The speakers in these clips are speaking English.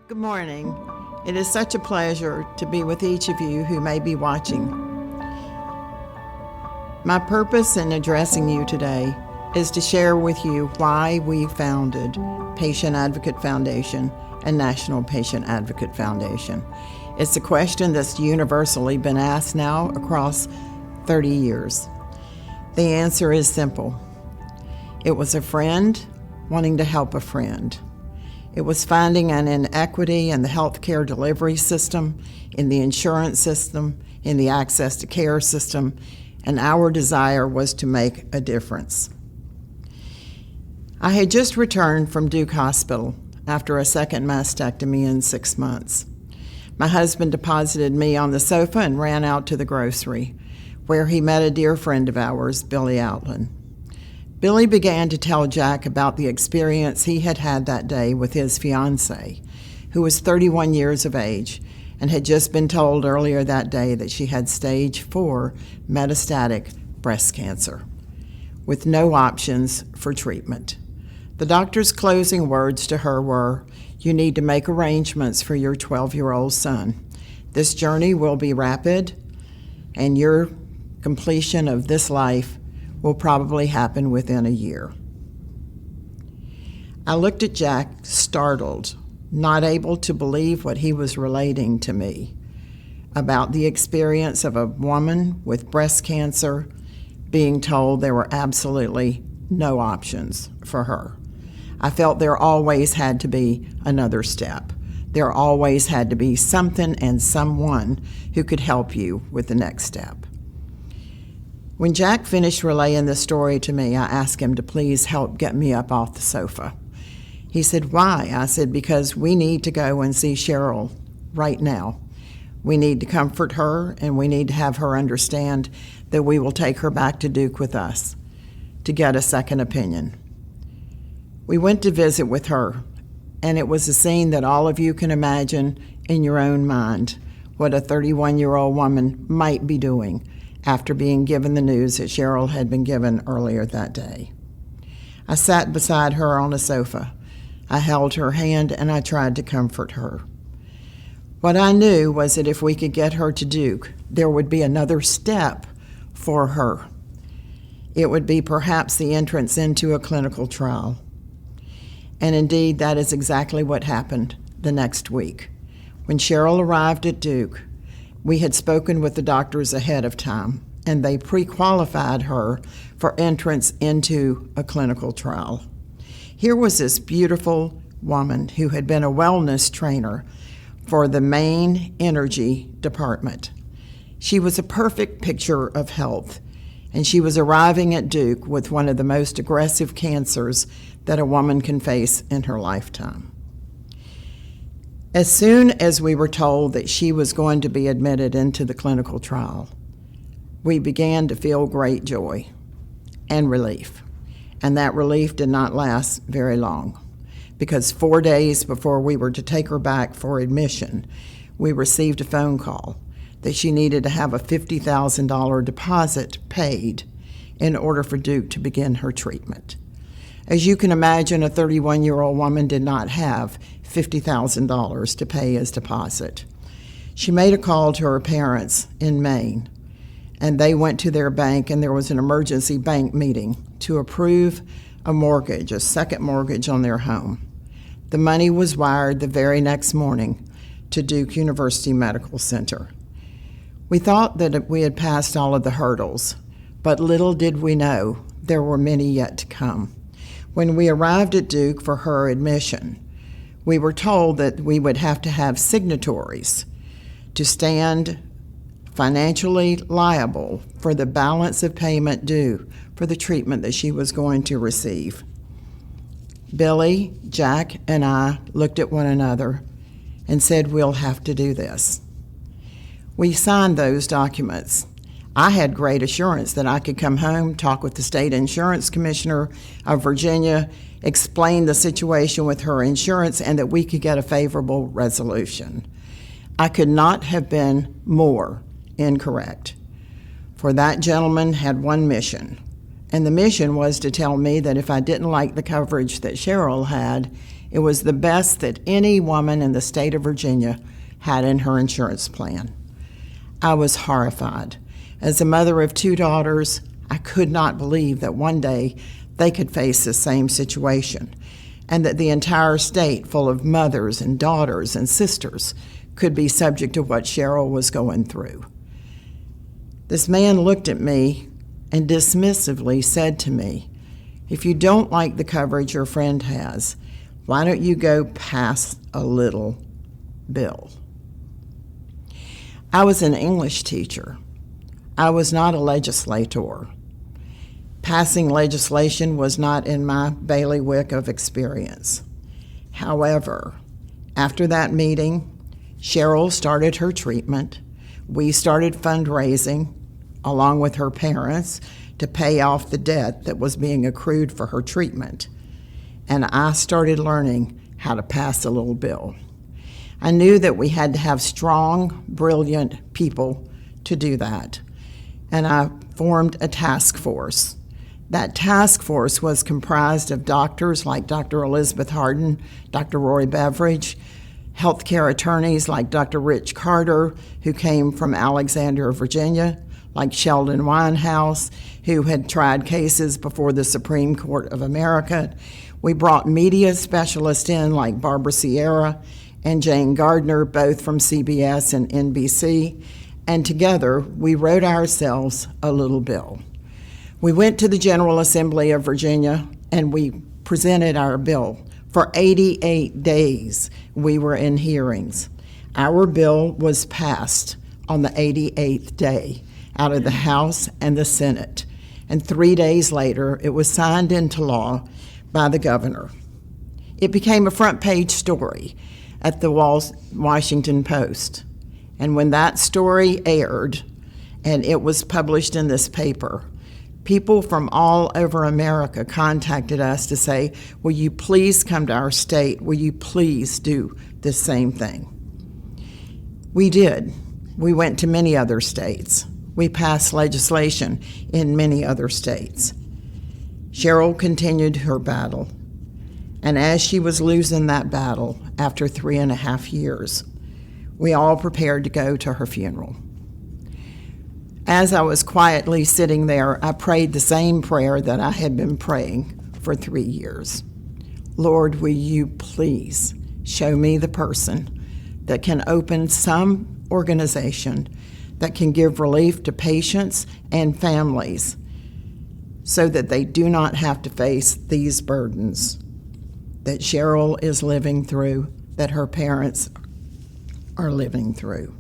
Good morning. It is such a pleasure to be with each of you who may be watching. My purpose in addressing you today is to share with you why we founded Patient Advocate Foundation and National Patient Advocate Foundation. It's a question that's universally been asked now across 30 years. The answer is simple. It was a friend wanting to help a friend. It was finding an inequity in the healthcare delivery system, in the insurance system, in the access to care system, and our desire was to make a difference. I had just returned from Duke Hospital after a second mastectomy in 6 months. My husband deposited me on the sofa and ran out to the grocery, where he met a dear friend of ours, Billy Outland. Billy began to tell Jack about the experience he had had that day with his fiancée, who was 31 years of age and had just been told earlier that day that she had stage 4 metastatic breast cancer, with no options for treatment. The doctor's closing words to her were, "You need to make arrangements for your 12-year-old son. This journey will be rapid, and your completion of this life will probably happen within a year." I looked at Jack, startled, not able to believe what he was relating to me about the experience of a woman with breast cancer being told there were absolutely no options for her. I felt there always had to be another step. There always had to be something and someone who could help you with the next step. When Jack finished relaying the story to me, I asked him to please help get me up off the sofa. He said, "Why?" I said, "Because we need to go and see Cheryl right now. We need to comfort her, and we need to have her understand that we will take her back to Duke with us to get a second opinion." We went to visit with her, and it was a scene that all of you can imagine in your own mind what a 31-year-old woman might be doing after being given the news that Cheryl had been given earlier that day. I sat beside her on a sofa. I held her hand and I tried to comfort her. What I knew was that if we could get her to Duke, there would be another step for her. It would be perhaps the entrance into a clinical trial. And indeed, that is exactly what happened the next week. When Cheryl arrived at Duke, we had spoken with the doctors ahead of time, and they pre-qualified her for entrance into a clinical trial. Here was this beautiful woman who had been a wellness trainer for the main energy department. She was a perfect picture of health, and she was arriving at Duke with one of the most aggressive cancers that a woman can face in her lifetime. As soon as we were told that she was going to be admitted into the clinical trial, we began to feel great joy and relief. And that relief did not last very long, because 4 days before we were to take her back for admission, we received a phone call that she needed to have a $50,000 deposit paid in order for Duke to begin her treatment. As you can imagine, a 31-year-old woman did not have $50,000 to pay as deposit. She made a call to her parents in Maine, and they went to their bank, and there was an emergency bank meeting to approve a mortgage, a second mortgage on their home. The money was wired the very next morning to Duke University Medical Center. We thought that we had passed all of the hurdles, but little did we know there were many yet to come. When we arrived at Duke for her admission, we were told that we would have to have signatories to stand financially liable for the balance of payment due for the treatment that she was going to receive. Billy, Jack, and I looked at one another and said, "We'll have to do this." We signed those documents. I had great assurance that I could come home, talk with the state insurance commissioner of Virginia, explain the situation with her insurance, and that we could get a favorable resolution. I could not have been more incorrect, for that gentleman had one mission, and the mission was to tell me that if I didn't like the coverage that Cheryl had, It was the best that any woman in the state of Virginia had in her insurance plan. I was horrified. As a mother of 2 daughters, I could not believe that one day they could face the same situation, and that the entire state, full of mothers and daughters and sisters, could be subject to what Cheryl was going through. This man looked at me and dismissively said to me, "If you don't like the coverage your friend has, why don't you go pass a little bill?" I was an English teacher. I was not a legislator. Passing legislation was not in my bailiwick of experience. However, after that meeting, Cheryl started her treatment. We started fundraising, along with her parents, to pay off the debt that was being accrued for her treatment. And I started learning how to pass a little bill. I knew that we had to have strong, brilliant people to do that. And I formed a task force. That task force was comprised of doctors like Dr. Elizabeth Harden, Dr. Roy Beveridge, healthcare attorneys like Dr. Rich Carter, who came from Alexandria, Virginia, like Sheldon Winehouse, who had tried cases before the Supreme Court of America. We brought media specialists in like Barbara Sierra and Jane Gardner, both from CBS and NBC, and together we wrote ourselves a little bill. We went to the General Assembly of Virginia and we presented our bill. For 88 days we were in hearings. Our bill was passed on the 88th day out of the House and the Senate, and 3 days later it was signed into law by the governor. It became a front page story at the Washington Post, and when that story aired and it was published in this paper, people from all over America contacted us to say, "Will you please come to our state? Will you please do the same thing?" We did. We went to many other states. We passed legislation in many other states. Cheryl continued her battle, and as she was losing that battle after 3.5 years, we all prepared to go to her funeral. As I was quietly sitting there, I prayed the same prayer that I had been praying for 3 years. Lord, will you please show me the person that can open some organization that can give relief to patients and families so that they do not have to face these burdens that Cheryl is living through, that her parents are living through.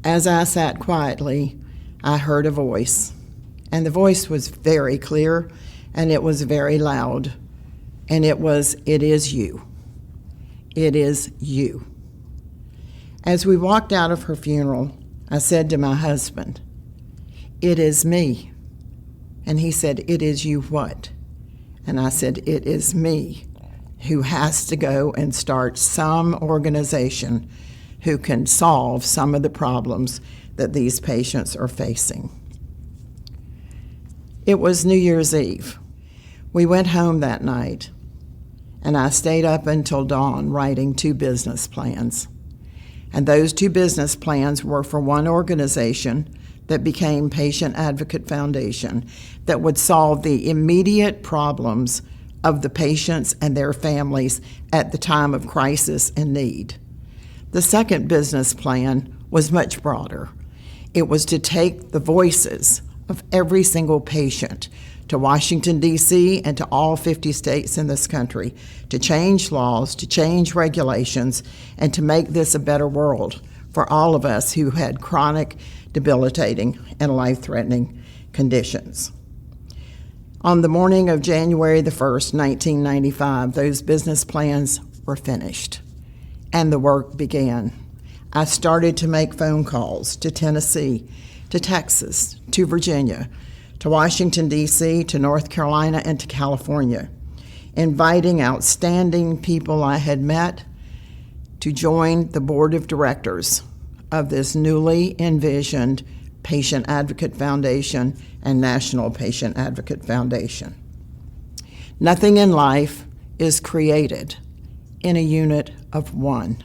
As I sat quietly, I heard a voice, and the voice was very clear, and it was very loud, and it was, "It is you. It is you." As we walked out of her funeral, I said to my husband, "It is me." And he said, "It is you what?" And I said, "It is me who has to go and start some organization who can solve some of the problems that these patients are facing." It was New Year's Eve. We went home that night, and I stayed up until dawn writing 2 business plans. And those 2 business plans were for one organization that became Patient Advocate Foundation that would solve the immediate problems of the patients and their families at the time of crisis and need. The second business plan was much broader. It was to take the voices of every single patient to Washington, D.C., and to all 50 states in this country to change laws, to change regulations, and to make this a better world for all of us who had chronic, debilitating, and life-threatening conditions. On the morning of January the 1st, 1995, those business plans were finished, and the work began. I started to make phone calls to Tennessee, to Texas, to Virginia, to Washington, D.C., to North Carolina, and to California, inviting outstanding people I had met to join the board of directors of this newly envisioned Patient Advocate Foundation and National Patient Advocate Foundation. Nothing in life is created in a unit of one,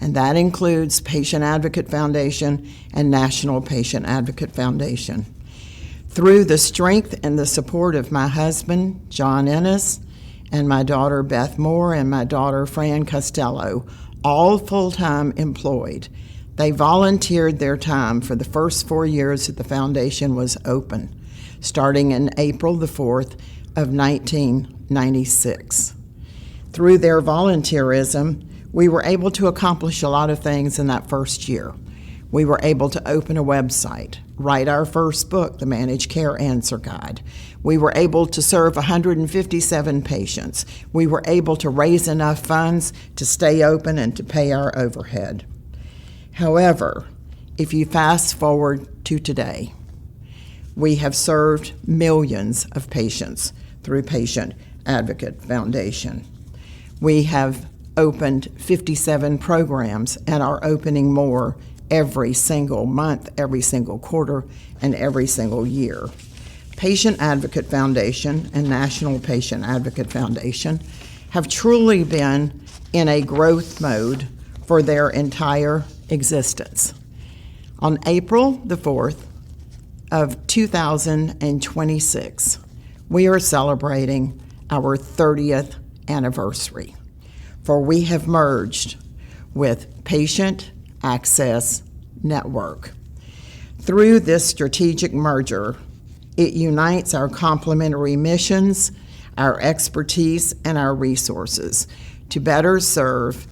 and that includes Patient Advocate Foundation and National Patient Advocate Foundation. Through the strength and the support of my husband, John Ennis, and my daughter Beth Moore and my daughter Fran Costello, all full-time employed, they volunteered their time for the first 4 years that the foundation was open, starting in April the 4th of 1996. Through their volunteerism, we were able to accomplish a lot of things in that first year. We were able to open a website, write our first book, The Managed Care Answer Guide. We were able to serve 157 patients. We were able to raise enough funds to stay open and to pay our overhead. However, if you fast forward to today, we have served millions of patients through Patient Advocate Foundation. We have opened 57 programs and are opening more every single month, every single quarter, and every single year. Patient Advocate Foundation and National Patient Advocate Foundation have truly been in a growth mode for their entire existence. On April the 4th of 2026, we are celebrating our 30th anniversary, for we have merged with Patient Access Network. Through this strategic merger, it unites our complementary missions, our expertise, and our resources to better serve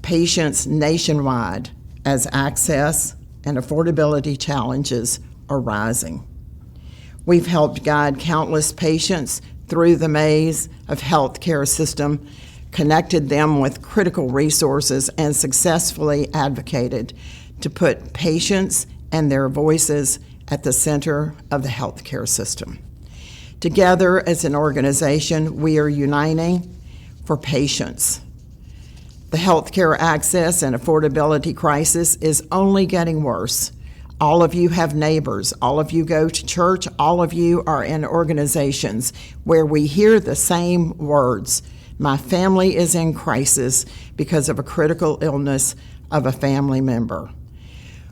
patients nationwide as access and affordability challenges are rising. We've helped guide countless patients through the maze of healthcare system, connected them with critical resources, and successfully advocated to put patients and their voices at the center of the healthcare system. Together as an organization, we are uniting for patients. The healthcare access and affordability crisis is only getting worse. All of you have neighbors, all of you go to church, all of you are in organizations where we hear the same words. My family is in crisis because of a critical illness of a family member.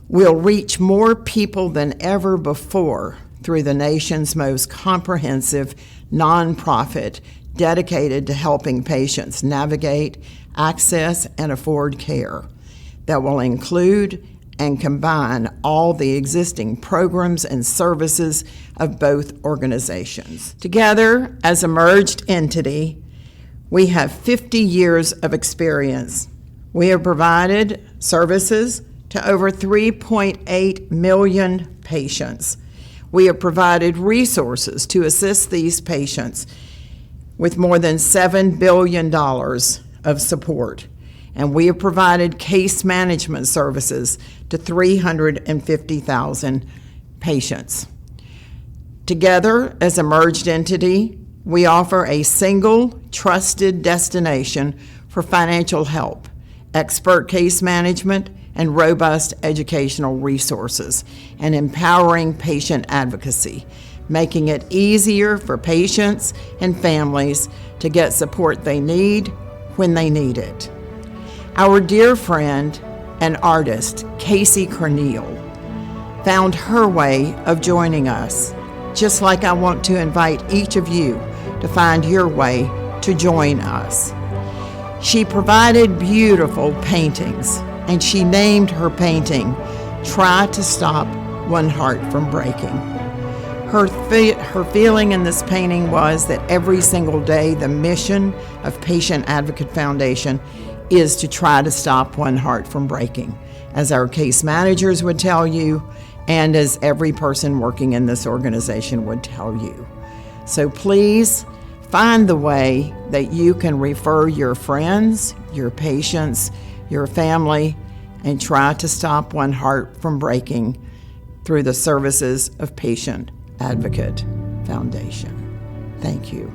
We'll reach more people than ever before through the nation's most comprehensive nonprofit dedicated to helping patients navigate, access, and afford care that will include and combine all the existing programs and services of both organizations. Together, as a merged entity, we have 50 years of experience. We have provided services to over 3.8 million patients. We have provided resources to assist these patients with more than $7 billion of support. And we have provided case management services to 350,000 patients. Together, as a merged entity, we offer a single, trusted destination for financial help, expert case management, and robust educational resources, and empowering patient advocacy, making it easier for patients and families to get support they need when they need it. Our dear friend and artist, Casey Corneal, found her way of joining us, just like I want to invite each of you to find your way to join us. She provided beautiful paintings, and she named her painting, Try to Stop One Heart from Breaking. Her feeling in this painting was that every single day the mission of Patient Advocate Foundation is to try to stop one heart from breaking, as our case managers would tell you, and as every person working in this organization would tell you. So please find the way that you can refer your friends, your patients, your family, and try to stop one heart from breaking through the services of Patient Advocate Foundation. Thank you.